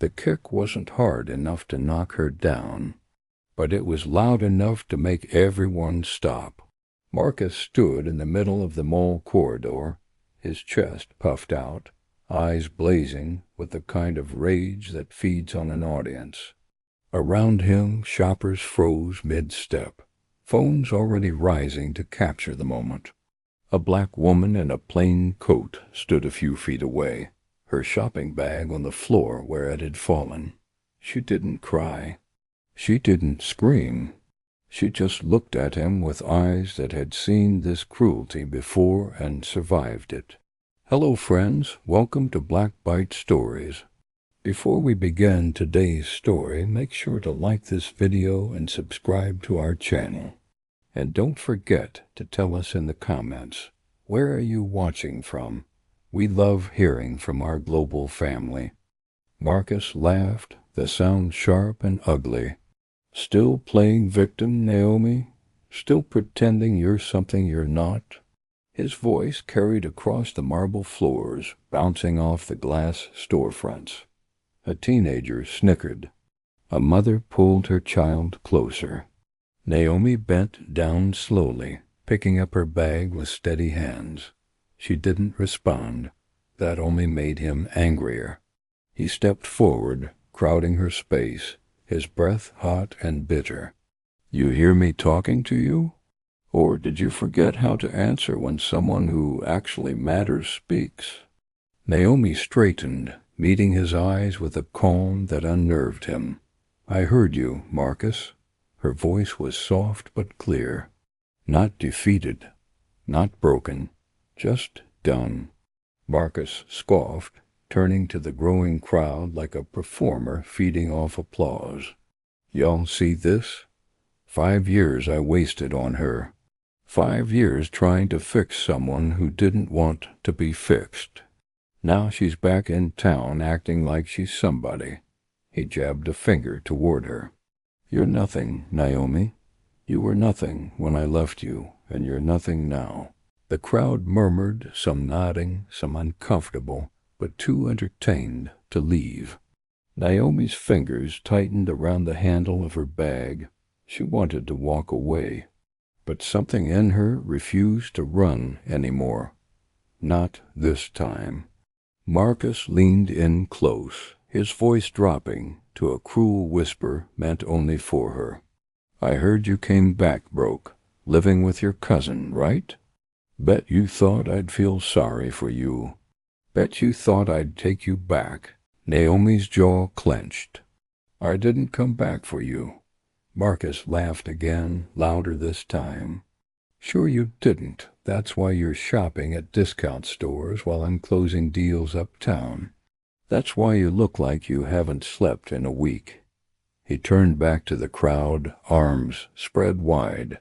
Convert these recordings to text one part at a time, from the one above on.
The kick wasn't hard enough to knock her down, but it was loud enough to make everyone stop. Marcus stood in the middle of the mall corridor, his chest puffed out, eyes blazing with the kind of rage that feeds on an audience. Around him, shoppers froze mid-step, phones already rising to capture the moment. A black woman in a plain coat stood a few feet away, her shopping bag on the floor where it had fallen. She didn't cry. She didn't scream. She just looked at him with eyes that had seen this cruelty before and survived it. Hello friends, welcome to Black Bite Stories. Before we begin today's story, make sure to like this video and subscribe to our channel. And don't forget to tell us in the comments, where are you watching from? We love hearing from our global family. Marcus laughed, the sound sharp and ugly. Still playing victim, Naomi? Still pretending you're something you're not? His voice carried across the marble floors, bouncing off the glass storefronts. A teenager snickered. A mother pulled her child closer. Naomi bent down slowly, picking up her bag with steady hands. She didn't respond. That only made him angrier. He stepped forward, crowding her space, his breath hot and bitter. You hear me talking to you? Or did you forget how to answer when someone who actually matters speaks? Naomi straightened, meeting his eyes with a calm that unnerved him. I heard you, Marcus. Her voice was soft but clear. Not defeated, not broken, just done. Marcus scoffed, turning to the growing crowd like a performer feeding off applause. Y'all see this? 5 years I wasted on her. 5 years trying to fix someone who didn't want to be fixed. Now she's back in town acting like she's somebody. He jabbed a finger toward her. You're nothing, Naomi. You were nothing when I left you, and you're nothing now. The crowd murmured, some nodding, some uncomfortable, but too entertained to leave. Naomi's fingers tightened around the handle of her bag. She wanted to walk away, but something in her refused to run anymore. Not this time. Marcus leaned in close, his voice dropping to a cruel whisper meant only for her. I heard you came back broke, living with your cousin, right? Bet you thought I'd feel sorry for you. Bet you thought I'd take you back. Naomi's jaw clenched. I didn't come back for you. Marcus laughed again, louder this time. Sure you didn't. That's why you're shopping at discount stores while I'm closing deals uptown. That's why you look like you haven't slept in a week. He turned back to the crowd, arms spread wide.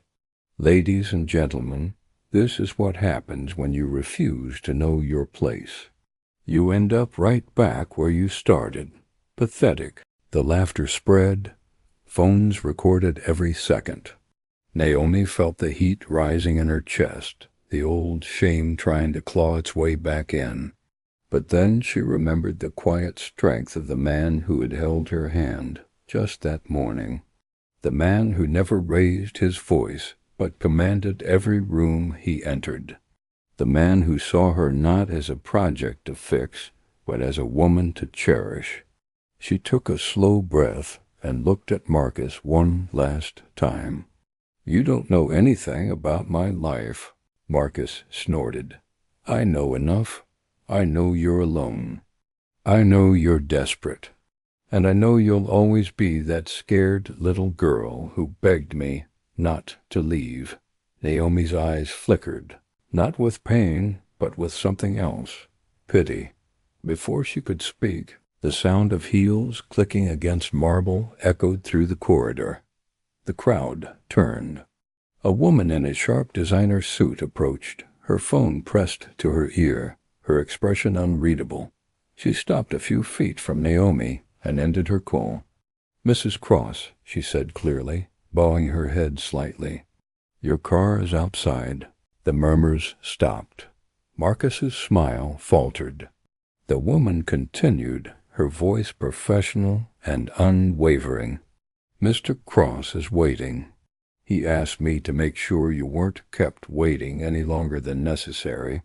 Ladies and gentlemen, this is what happens when you refuse to know your place. You end up right back where you started. Pathetic. The laughter spread. Phones recorded every second. Naomi felt the heat rising in her chest, the old shame trying to claw its way back in. But then she remembered the quiet strength of the man who had held her hand just that morning. The man who never raised his voice but commanded every room he entered. The man who saw her not as a project to fix, but as a woman to cherish. She took a slow breath and looked at Marcus one last time. You don't know anything about my life, Marcus snorted. I know enough. I know you're alone. I know you're desperate. And I know you'll always be that scared little girl who begged me not to leave. Naomi's eyes flickered, not with pain, but with something else. Pity. Before she could speak, the sound of heels clicking against marble echoed through the corridor. The crowd turned. A woman in a sharp designer suit approached, her phone pressed to her ear, her expression unreadable. She stopped a few feet from Naomi and ended her call. Mrs. Cross, she said clearly, bowing her head slightly. Your car is outside. The murmurs stopped. Marcus's smile faltered. The woman continued, her voice professional and unwavering. "Mr. Cross is waiting. He asked me to make sure you weren't kept waiting any longer than necessary."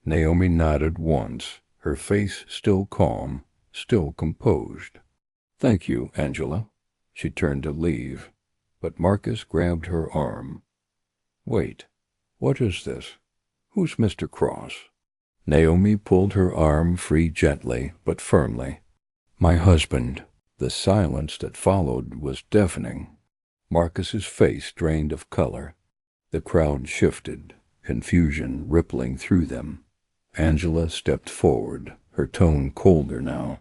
Naomi nodded once, her face still calm, still composed. "Thank you, Angela." She turned to leave, but Marcus grabbed her arm. "Wait, what is this? Who's Mr. Cross?" Naomi pulled her arm free gently but firmly. "My husband." The silence that followed was deafening. Marcus's face drained of color. The crowd shifted, confusion rippling through them. Angela stepped forward, her tone colder now.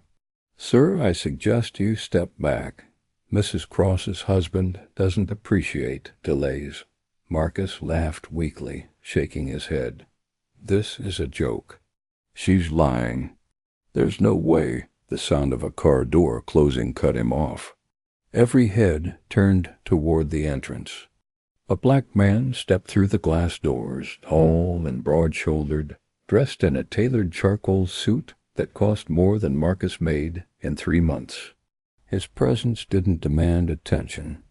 "Sir, I suggest you step back. Mrs. Cross's husband doesn't appreciate delays." Marcus laughed weakly, shaking his head. "This is a joke. She's lying." "There's no way." The sound of a car door closing cut him off. Every head turned toward the entrance. A black man stepped through the glass doors, tall and broad-shouldered, dressed in a tailored charcoal suit that cost more than Marcus made in 3 months. His presence didn't demand attention.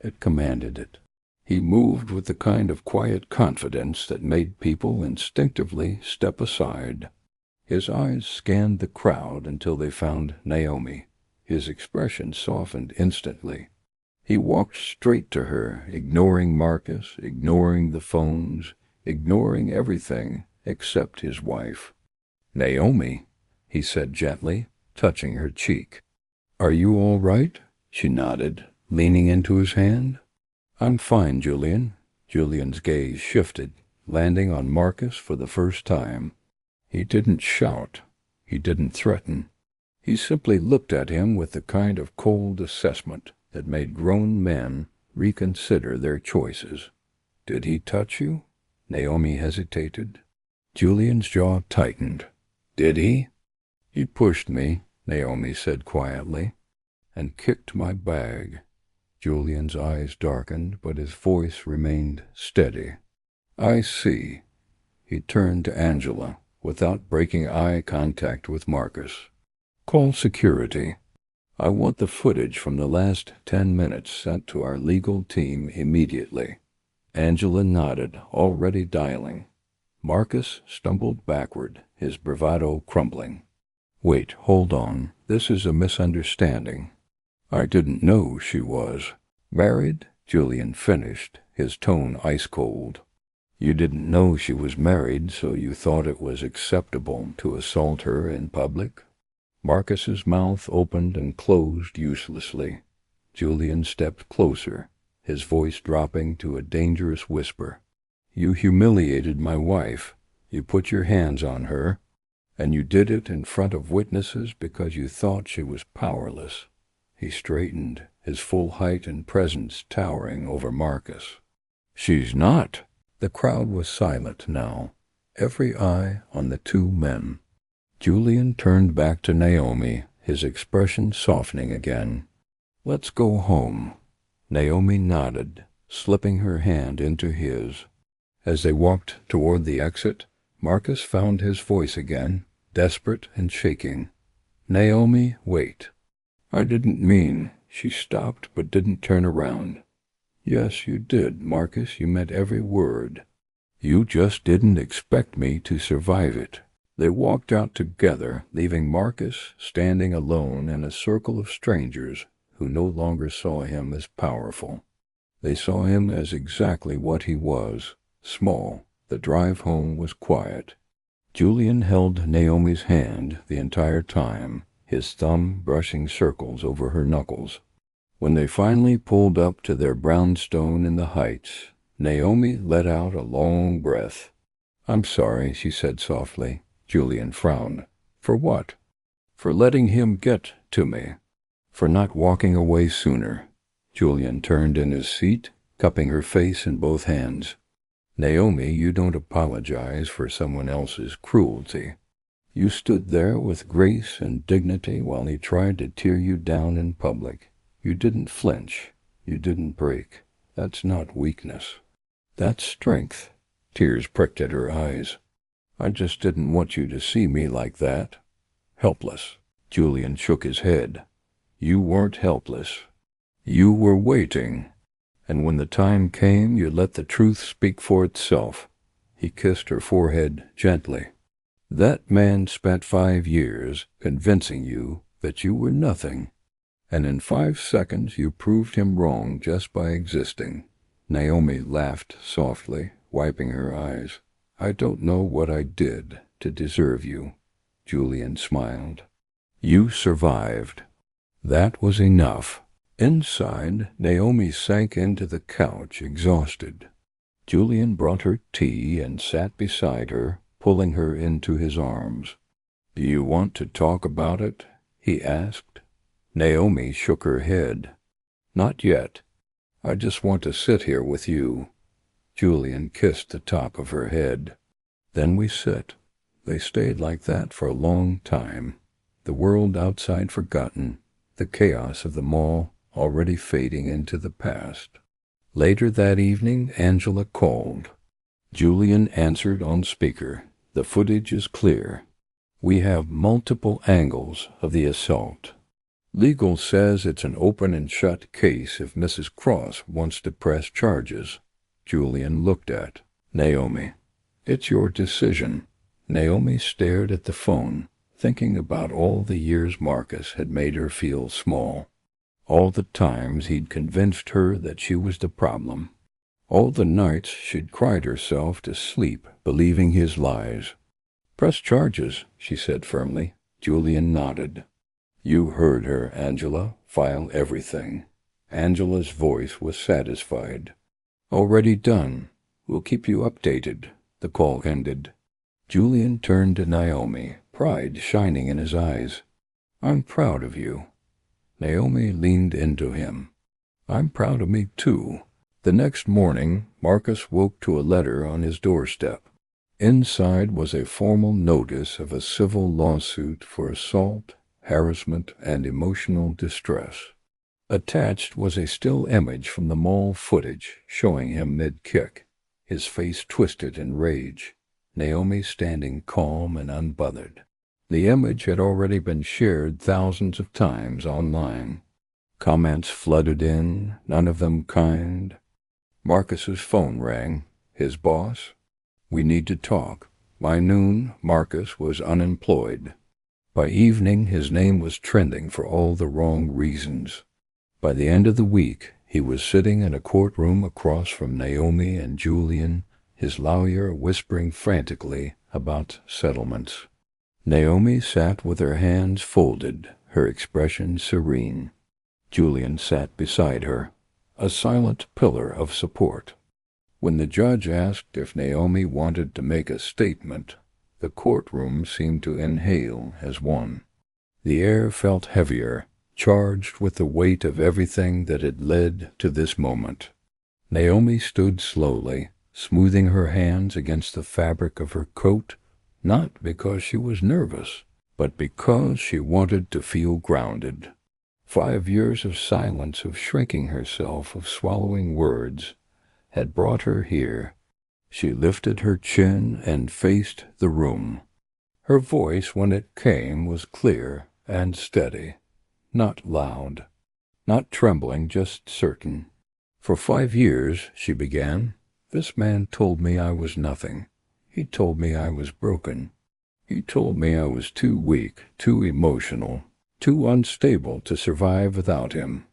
It commanded it. He moved with the kind of quiet confidence that made people instinctively step aside. His eyes scanned the crowd until they found Naomi. His expression softened instantly. He walked straight to her, ignoring Marcus, ignoring the phones, ignoring everything except his wife. "Naomi," he said gently, touching her cheek. "Are you all right?" She nodded, leaning into his hand. "I'm fine, Julian." Julian's gaze shifted, landing on Marcus for the first time. He didn't shout. He didn't threaten. He simply looked at him with the kind of cold assessment that made grown men reconsider their choices. "Did he touch you?" Naomi hesitated. Julian's jaw tightened. "Did he?" "He pushed me," Naomi said quietly, "and kicked my bag." Julian's eyes darkened, but his voice remained steady. "I see." He turned to Angela, without breaking eye contact with Marcus. "Call security. I want the footage from the last 10 minutes sent to our legal team immediately." Angela nodded, already dialing. Marcus stumbled backward, his bravado crumbling. "Wait, hold on. This is a misunderstanding. I didn't know she was married," Julian finished, his tone ice-cold. "You didn't know she was married, so you thought it was acceptable to assault her in public?" Marcus's mouth opened and closed uselessly. Julian stepped closer, his voice dropping to a dangerous whisper. "You humiliated my wife. You put your hands on her, and you did it in front of witnesses because you thought she was powerless." He straightened, his full height and presence towering over Marcus. "She's not." The crowd was silent now, every eye on the 2 men. Julian turned back to Naomi, his expression softening again. "Let's go home." Naomi nodded, slipping her hand into his. As they walked toward the exit, Marcus found his voice again, desperate and shaking. "Naomi, wait." "I didn't mean." She stopped but didn't turn around. "Yes, you did, Marcus. You meant every word. You just didn't expect me to survive it." They walked out together, leaving Marcus standing alone in a circle of strangers who no longer saw him as powerful. They saw him as exactly what he was, small. The drive home was quiet. Julian held Naomi's hand the entire time, his thumb brushing circles over her knuckles. When they finally pulled up to their brownstone in the Heights, Naomi let out a long breath. "I'm sorry," she said softly. Julian frowned. "For what?" "For letting him get to me. For not walking away sooner." Julian turned in his seat, cupping her face in both hands. "Naomi, you don't apologize for someone else's cruelty. You stood there with grace and dignity while he tried to tear you down in public. You didn't flinch. You didn't break. That's not weakness. That's strength." Tears pricked at her eyes. "I just didn't want you to see me like that. Helpless." Julian shook his head. You weren't helpless. You were waiting. And when the time came, you let the truth speak for itself. He kissed her forehead gently. That man spent 5 years convincing you that you were nothing. And in 5 seconds you proved him wrong just by existing. Naomi laughed softly, wiping her eyes. I don't know what I did to deserve you. Julian smiled. You survived. That was enough. Inside, Naomi sank into the couch, exhausted. Julian brought her tea and sat beside her, pulling her into his arms. Do you want to talk about it? He asked. Naomi shook her head. Not yet. I just want to sit here with you. Julian kissed the top of her head. Then we sit. They stayed like that for a long time. The world outside forgotten, the chaos of the mall already fading into the past. Later that evening, Angela called. Julian answered on speaker. The footage is clear. We have multiple angles of the assault. Legal says it's an open and shut case if Mrs. Cross wants to press charges. Julian looked at Naomi. It's your decision. Naomi stared at the phone, thinking about all the years Marcus had made her feel small. All the times he'd convinced her that she was the problem. All the nights she'd cried herself to sleep, believing his lies. Press charges, she said firmly. Julian nodded. You heard her, Angela. File everything. Angela's voice was satisfied. Already done. We'll keep you updated. The call ended. Julian turned to Naomi, pride shining in his eyes. I'm proud of you. Naomi leaned into him. I'm proud of me, too. The next morning, Marcus woke to a letter on his doorstep. Inside was a formal notice of a civil lawsuit for assault, harassment, and emotional distress. Attached was a still image from the mall footage showing him mid-kick, his face twisted in rage, Naomi standing calm and unbothered. The image had already been shared thousands of times online. Comments flooded in, none of them kind. Marcus's phone rang. His boss? We need to talk. By noon, Marcus was unemployed. By evening, his name was trending for all the wrong reasons. By the end of the week, he was sitting in a courtroom across from Naomi and Julian, his lawyer whispering frantically about settlements. Naomi sat with her hands folded, her expression serene. Julian sat beside her, a silent pillar of support. When the judge asked if Naomi wanted to make a statement, the courtroom seemed to inhale as one. The air felt heavier, charged with the weight of everything that had led to this moment. Naomi stood slowly, smoothing her hands against the fabric of her coat, not because she was nervous, but because she wanted to feel grounded. 5 years of silence, of shrinking herself, of swallowing words, had brought her here. She lifted her chin and faced the room. Her voice, when it came, was clear and steady, not loud, not trembling, just certain. For 5 years, she began, this man told me I was nothing. He told me I was broken. He told me I was too weak, too emotional, too unstable to survive without him.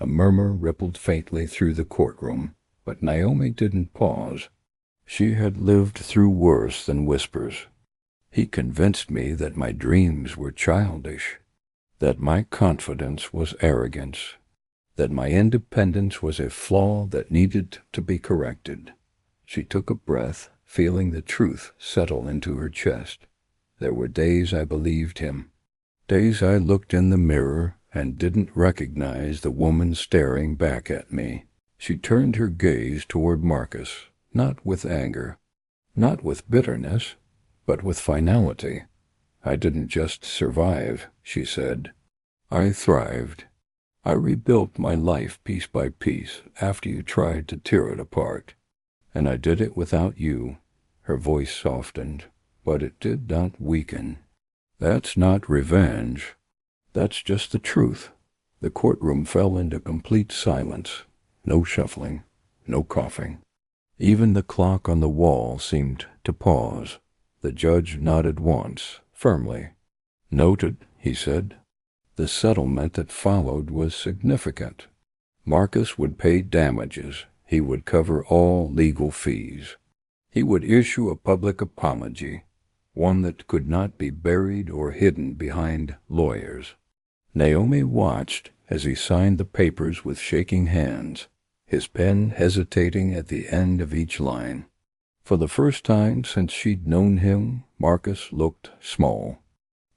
A murmur rippled faintly through the courtroom, but Naomi didn't pause. She had lived through worse than whispers. He convinced me that my dreams were childish, that my confidence was arrogance, that my independence was a flaw that needed to be corrected. She took a breath, feeling the truth settle into her chest. There were days I believed him, days I looked in the mirror and didn't recognize the woman staring back at me. She turned her gaze toward Marcus, not with anger, not with bitterness, but with finality. I didn't just survive, she said. I thrived. I rebuilt my life piece by piece after you tried to tear it apart. And I did it without you. Her voice softened, but it did not weaken. That's not revenge. That's just the truth. The courtroom fell into complete silence. No shuffling, no coughing. Even the clock on the wall seemed to pause. The judge nodded once, firmly. "Noted," he said. The settlement that followed was significant. Marcus would pay damages. He would cover all legal fees. He would issue a public apology, one that could not be buried or hidden behind lawyers. Naomi watched as he signed the papers with shaking hands, his pen hesitating at the end of each line. For the first time since she'd known him, Marcus looked small.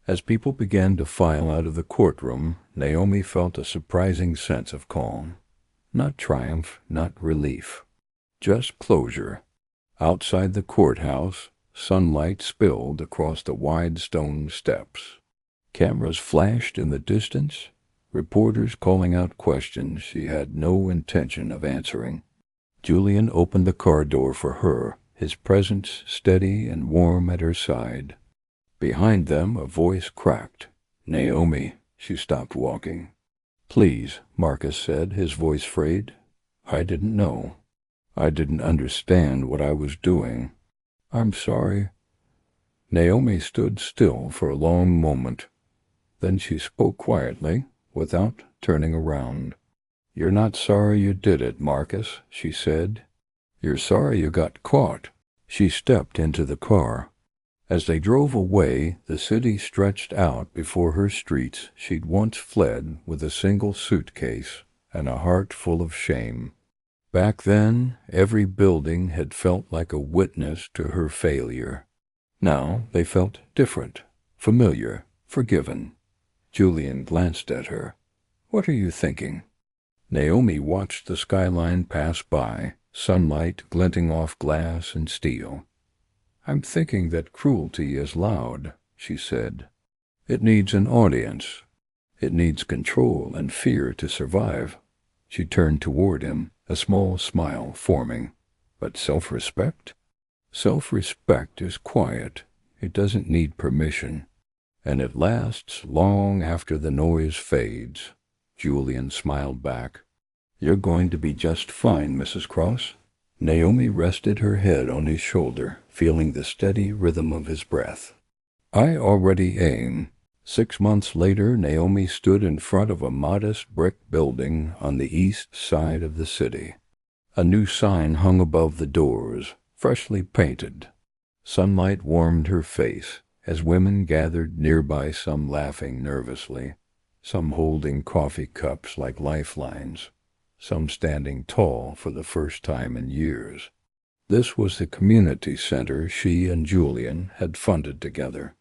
As people began to file out of the courtroom, Naomi felt a surprising sense of calm. Not triumph, not relief. Just closure. Outside the courthouse, sunlight spilled across the wide stone steps. Cameras flashed in the distance, reporters calling out questions she had no intention of answering. Julian opened the car door for her, his presence steady and warm at her side. Behind them, a voice cracked. "Naomi." She stopped walking. "Please," Marcus said, his voice frayed. "I didn't know. I didn't understand what I was doing. I'm sorry." Naomi stood still for a long moment. Then she spoke quietly, without turning around. "You're not sorry you did it, Marcus," she said. "You're sorry you got caught." She stepped into the car. As they drove away, the city stretched out before her streets she'd once fled with a single suitcase and a heart full of shame. Back then, every building had felt like a witness to her failure. Now they felt different, familiar, forgiven. Julian glanced at her. "What are you thinking?" Naomi watched the skyline pass by, sunlight glinting off glass and steel. "I'm thinking that cruelty is loud," she said. "It needs an audience. It needs control and fear to survive." She turned toward him, a small smile forming. "But self-respect? Self-respect is quiet. It doesn't need permission. And it lasts long after the noise fades." Julian smiled back. "You're going to be just fine, Mrs. Cross." Naomi rested her head on his shoulder, feeling the steady rhythm of his breath. "I already am." 6 months later, Naomi stood in front of a modest brick building on the east side of the city. A new sign hung above the doors, freshly painted. Sunlight warmed her face as women gathered nearby, some laughing nervously, some holding coffee cups like lifelines, some standing tall for the first time in years. This was the community center she and Julian had funded together.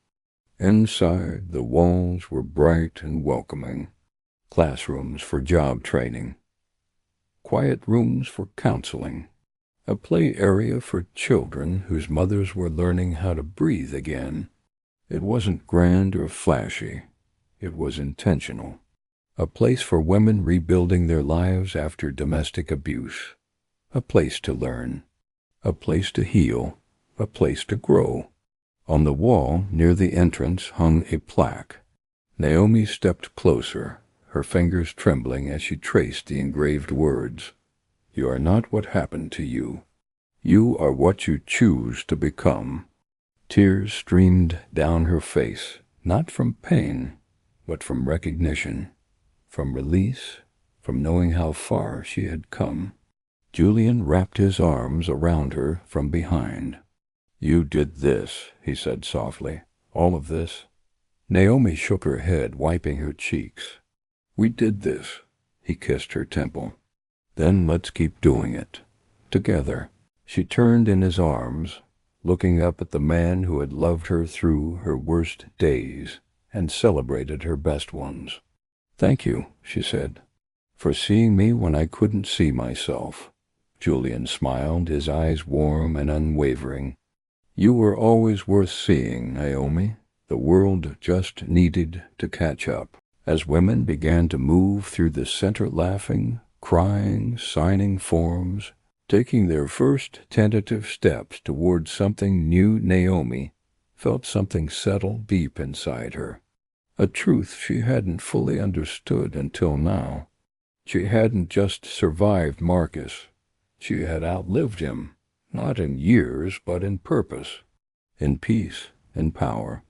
Inside, the walls were bright and welcoming. Classrooms for job training. Quiet rooms for counseling. A play area for children whose mothers were learning how to breathe again. It wasn't grand or flashy. It was intentional. A place for women rebuilding their lives after domestic abuse. A place to learn. A place to heal. A place to grow. On the wall near the entrance hung a plaque. Naomi stepped closer, her fingers trembling as she traced the engraved words. "You are not what happened to you. You are what you choose to become." Tears streamed down her face, not from pain, but from recognition. From release, from knowing how far she had come. Julian wrapped his arms around her from behind. "You did this," he said softly. "All of this?" Naomi shook her head, wiping her cheeks. "We did this." He kissed her temple. "Then let's keep doing it. Together." She turned in his arms, looking up at the man who had loved her through her worst days and celebrated her best ones. "Thank you," she said, "for seeing me when I couldn't see myself." Julian smiled, his eyes warm and unwavering. "You were always worth seeing, Naomi. The world just needed to catch up." As women began to move through the center, laughing, crying, signing forms, taking their first tentative steps towards something new, Naomi felt something settle deep inside her. a truth she hadn't fully understood until now. She hadn't just survived Marcus. She had outlived him, not in years, but in purpose, in peace, in power.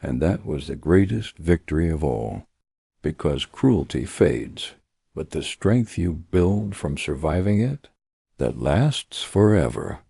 And that was the greatest victory of all, because cruelty fades, but the strength you build from surviving it, that lasts forever.